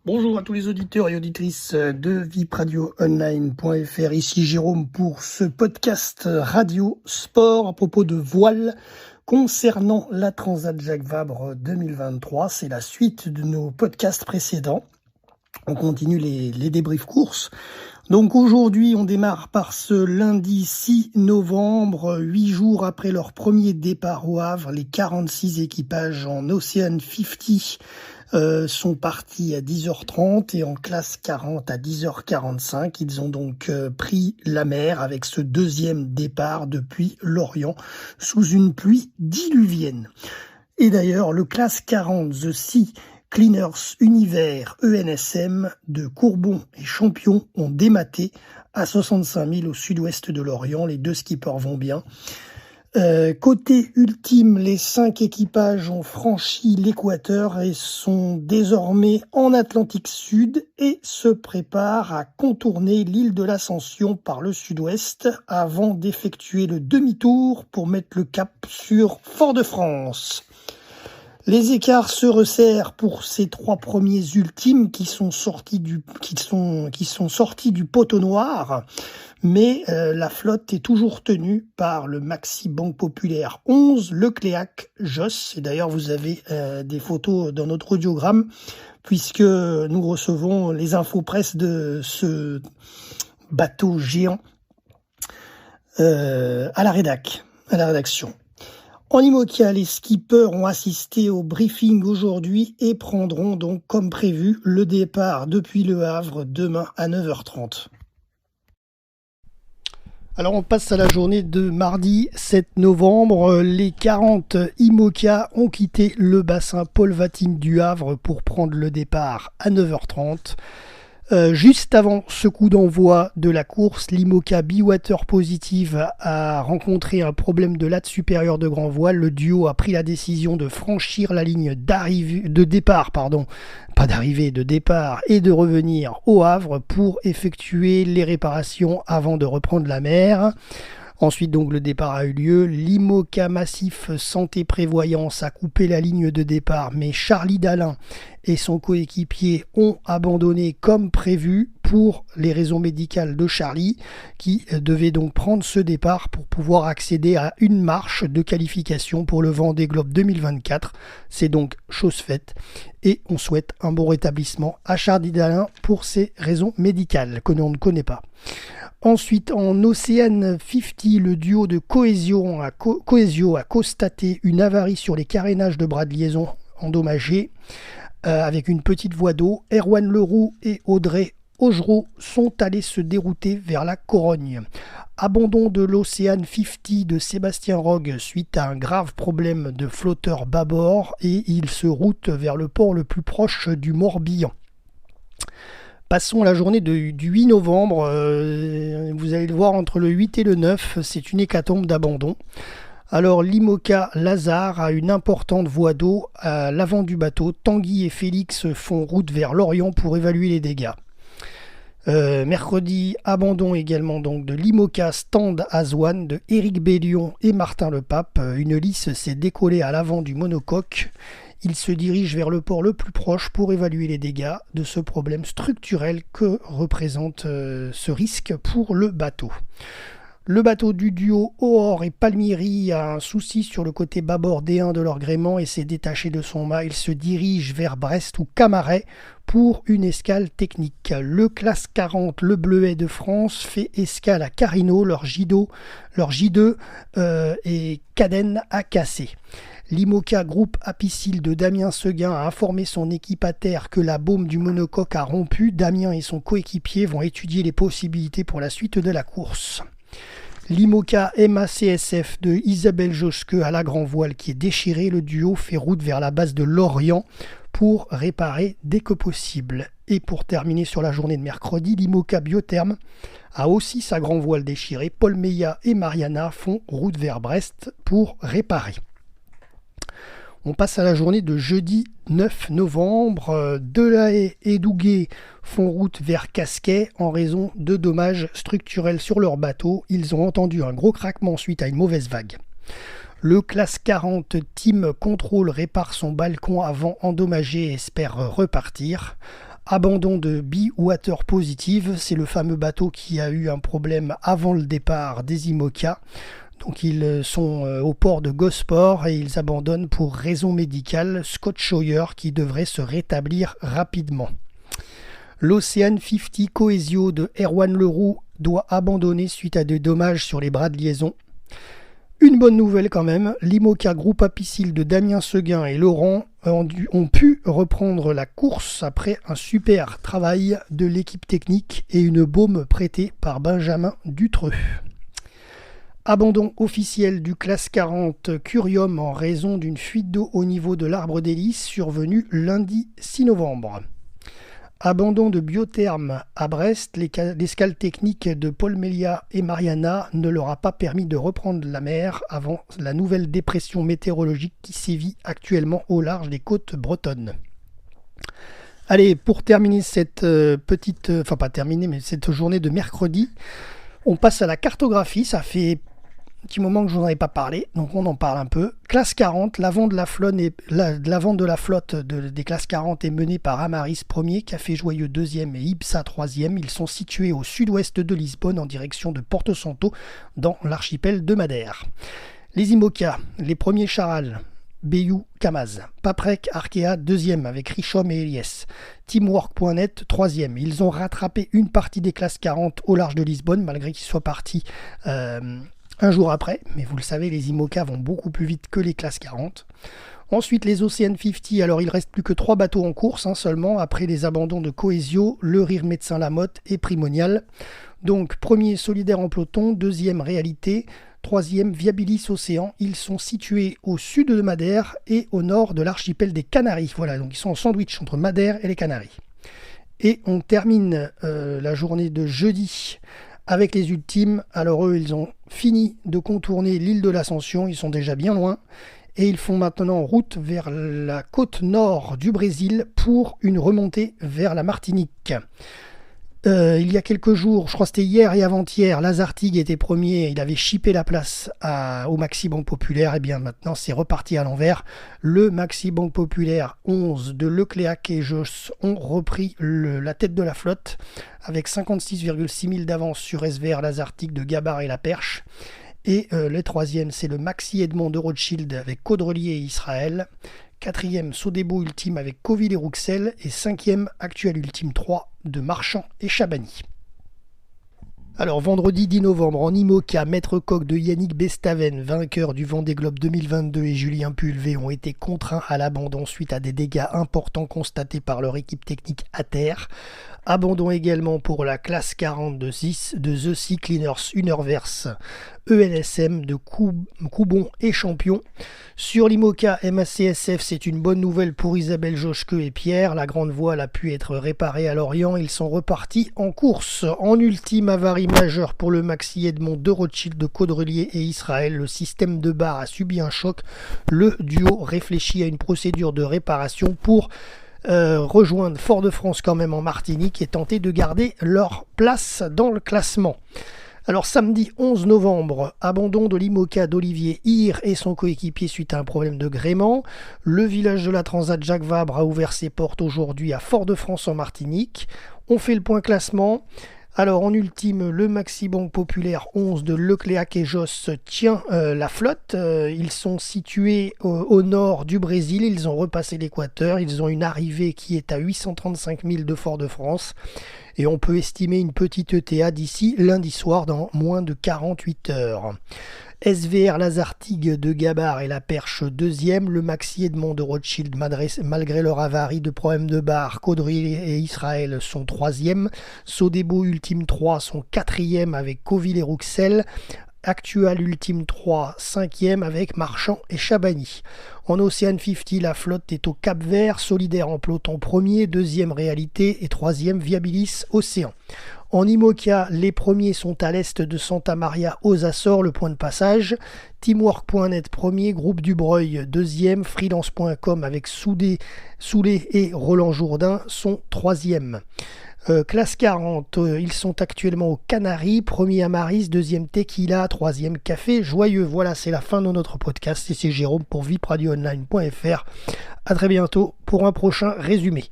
Bonjour à tous les auditeurs et auditrices de vipradioonline.fr. Ici Jérôme pour ce podcast radio sport à propos de voile concernant la Transat Jacques Vabre 2023. C'est la suite de nos podcasts précédents. On continue les débriefs courses. Donc aujourd'hui, on démarre par ce lundi 6 novembre, 8 jours après leur premier départ au Havre. Les 46 équipages en Ocean 50 sont partis à 10h30 et en classe 40 à 10h45. Ils ont donc pris la mer avec ce deuxième départ depuis Lorient sous une pluie diluvienne. Et d'ailleurs, le classe 40 The Sea Cleaners Univers ENSM de Courbon et Champion ont dématé à 65 000 au sud-ouest de Lorient. Les deux skippers vont bien. Côté ultime, les 5 équipages ont franchi l'équateur et sont désormais en Atlantique Sud et se préparent à contourner l'île de l'Ascension par le sud-ouest avant d'effectuer le demi-tour pour mettre le cap sur Fort-de-France. Les écarts se resserrent pour ces 3 premiers ultimes qui sont sortis du poteau noir, mais la flotte est toujours tenue par le Maxi Banque Populaire 11, le Cléac Joss. Et d'ailleurs, vous avez des photos dans notre audiogramme, puisque nous recevons les infos presse de ce bateau géant à la rédaction. En IMOCA, les skippers ont assisté au briefing aujourd'hui et prendront donc comme prévu le départ depuis Le Havre demain à 9h30. Alors on passe à la journée de mardi 7 novembre. Les 40 IMOCA ont quitté le bassin Paul Vatine du Havre pour prendre le départ à 9h30. Juste avant ce coup d'envoi de la course, l'IMOCA Be-Water Positive a rencontré un problème de latte supérieure de grand voile. Le duo a pris la décision de franchir la ligne de départ et de revenir au Havre pour effectuer les réparations avant de reprendre la mer. Ensuite, donc, le départ a eu lieu. L'IMOCA Massif Santé Prévoyance a coupé la ligne de départ, mais Charlie Dalin et son coéquipier ont abandonné comme prévu pour les raisons médicales de Charlie, qui devait donc prendre ce départ pour pouvoir accéder à une marche de qualification pour le Vendée Globe 2024. C'est donc chose faite et on souhaite un bon rétablissement à Charlie Dalin pour ces raisons médicales que l'on ne connaît pas. Ensuite, en Ocean 50, le duo de Coesio a constaté une avarie sur les carénages de bras de liaison endommagés avec une petite voie d'eau. Erwan Leroux et Audrey Augereau sont allés se dérouter vers la Corogne. Abandon de l'Ocean 50 de Sébastien Rogue suite à un grave problème de flotteur bâbord et il se route vers le port le plus proche du Morbihan. Passons à la journée du 8 novembre, vous allez le voir entre le 8 et le 9, c'est une hécatombe d'abandon. Alors l'IMOCA Lazare a une importante voie d'eau à l'avant du bateau. Tanguy et Félix font route vers Lorient pour évaluer les dégâts. Mercredi, abandon également donc de l'IMOCA Stand Azouane de Éric Bellion et Martin Lepape. Une lisse s'est décollée à l'avant du monocoque. Il se dirige vers le port le plus proche pour évaluer les dégâts de ce problème structurel que représente ce risque pour le bateau. Le bateau du duo Ohor et Palmieri a un souci sur le côté bâbord D1 de leur gréement et s'est détaché de son mât. Il se dirige vers Brest ou Camaret pour une escale technique. Le classe 40, le Bleuet de France, fait escale à Carino, leur J2 et Cadenne à Cassé. L'IMOCA Groupe Apicil de Damien Seguin a informé son équipe à terre que la baume du monocoque a rompu. Damien et son coéquipier vont étudier les possibilités pour la suite de la course. L'IMOCA MACSF de Isabelle Josque à la grand voile qui est déchiré. Le duo fait route vers la base de Lorient pour réparer dès que possible. Et pour terminer sur la journée de mercredi, l'IMOCA Biotherme a aussi sa grand voile déchirée. Paul Meillat et Mariana font route vers Brest pour réparer. On passe à la journée de jeudi 9 novembre. Delahaye et Douguet font route vers Casquet en raison de dommages structurels sur leur bateau. Ils ont entendu un gros craquement suite à une mauvaise vague. Le classe 40 Team Control répare son balcon avant endommagé et espère repartir. Abandon de Be Water Positive, c'est le fameux bateau qui a eu un problème avant le départ des IMOCA. Donc ils sont au port de Gosport et ils abandonnent pour raison médicale Scott Scheuer qui devrait se rétablir rapidement. L'Ocean 50 Coesio de Erwan Leroux doit abandonner suite à des dommages sur les bras de liaison. Une bonne nouvelle quand même, l'IMOCA Groupe Apicil de Damien Seguin et Laurent ont pu reprendre la course après un super travail de l'équipe technique et une baume prêtée par Benjamin Dutreux. Abandon officiel du classe 40 Curium en raison d'une fuite d'eau au niveau de l'arbre d'hélice survenue lundi 6 novembre. Abandon de Biotherme à Brest, l'escale technique de Paul Melia et Mariana ne leur a pas permis de reprendre la mer avant la nouvelle dépression météorologique qui sévit actuellement au large des côtes bretonnes. Allez, pour terminer cette cette journée de mercredi, on passe à la cartographie. Ça fait un petit moment que je n'en avais pas parlé, donc on en parle un peu. Classe 40, l'avant de la flotte des classes 40 est menée par Amaris 1er, Café Joyeux 2e et Ibsa 3e. Ils sont situés au sud-ouest de Lisbonne en direction de Porto Santo dans l'archipel de Madère. Les IMOCA, les premiers Charal, Bayou, Camaz, Paprec, Arkea 2e avec Richom et Eliès, Teamwork.net 3e. Ils ont rattrapé une partie des classes 40 au large de Lisbonne malgré qu'ils soient partis un jour après, mais vous le savez, les IMOCA vont beaucoup plus vite que les classes 40. Ensuite, les Ocean 50, alors il ne reste plus que 3 bateaux en course seulement, après les abandons de Coesio, Le Rire Médecin Lamotte et Primonial. Donc, premier Solidaire en peloton, deuxième Réalité, troisième Viabilis Océan. Ils sont situés au sud de Madère et au nord de l'archipel des Canaries. Voilà, donc ils sont en sandwich entre Madère et les Canaries. Et on termine la journée de jeudi avec les ultimes. Alors eux, ils ont fini de contourner l'île de l'Ascension, ils sont déjà bien loin, et ils font maintenant route vers la côte nord du Brésil pour une remontée vers la Martinique. Il y a quelques jours, je crois que c'était hier et avant-hier, Lazartigue était premier, il avait chippé la place au Maxi Banque Populaire, et bien maintenant c'est reparti à l'envers. Le Maxi Banque Populaire 11 de Lecléac et Josse ont repris la tête de la flotte avec 56,6 000 d'avance sur SVR Lazartigue de Gabar et La Perche. Et le troisième, c'est le Maxi Edmond de Rothschild avec Caudrelier et Israël. Quatrième, Sodebo Ultime avec Coville et Rouxel. Et cinquième, Actuel Ultime 3 de Marchand et Chabani. Alors, vendredi 10 novembre, en IMOCA, Maître Coq de Yannick Bestaven, vainqueur du Vendée Globe 2022, et Julien Pulvé ont été contraints à l'abandon suite à des dégâts importants constatés par leur équipe technique à terre. Abandon également pour la classe 40 de The Sea Cleaners Universe ELSM de Coubon et Champion. Sur l'IMOCA MACSF, c'est une bonne nouvelle pour Isabelle Joschke et Pierre. La grande voile a pu être réparée à Lorient. Ils sont repartis en course. En ultime avarie majeure pour le Maxi Edmond de Rothschild de Caudrelier et Israël. Le système de barre a subi un choc. Le duo réfléchit à une procédure de réparation pour rejoindre Fort-de-France quand même en Martinique et tenter de garder leur place dans le classement. Alors samedi 11 novembre, abandon de l'IMOCA d'Olivier Hir et son coéquipier suite à un problème de gréement. Le village de la Transat Jacques Vabre a ouvert ses portes aujourd'hui à Fort-de-France en Martinique. On fait le point classement. Alors en ultime, le Maxi Banque Populaire 11 de Lecléac et Josse tient la flotte. Ils sont situés au nord du Brésil, ils ont repassé l'équateur, ils ont une arrivée qui est à 835 000 de Fort-de-France et on peut estimer une petite ETA d'ici lundi soir dans moins de 48 heures. SVR Lazartigue de Gabar et La Perche 2e, le Maxi Edmond de Rothschild malgré leur avarie de problèmes de barre, Caudrelier et Israël sont 3e, Sodebo Ultime 3 sont 4e avec Coville et Rouxel, Actual Ultime 3 5e avec Marchand et Chabani. En Ocean 50, la flotte est au Cap Vert, Solidaire en peloton 1er, 2e Réalité et 3e Viabilis Océan. En IMOCA, les premiers sont à l'est de Santa Maria aux Açores, le point de passage. Teamwork.net premier, Groupe Dubreuil deuxième, Freelance.com avec Soulé et Roland Jourdain sont troisième. Classe 40, ils sont actuellement aux Canaries, premier Amaris, deuxième Tequila, troisième Café Joyeux. Voilà, c'est la fin de notre podcast et c'est Jérôme pour vipradioonline.fr. À très bientôt pour un prochain résumé.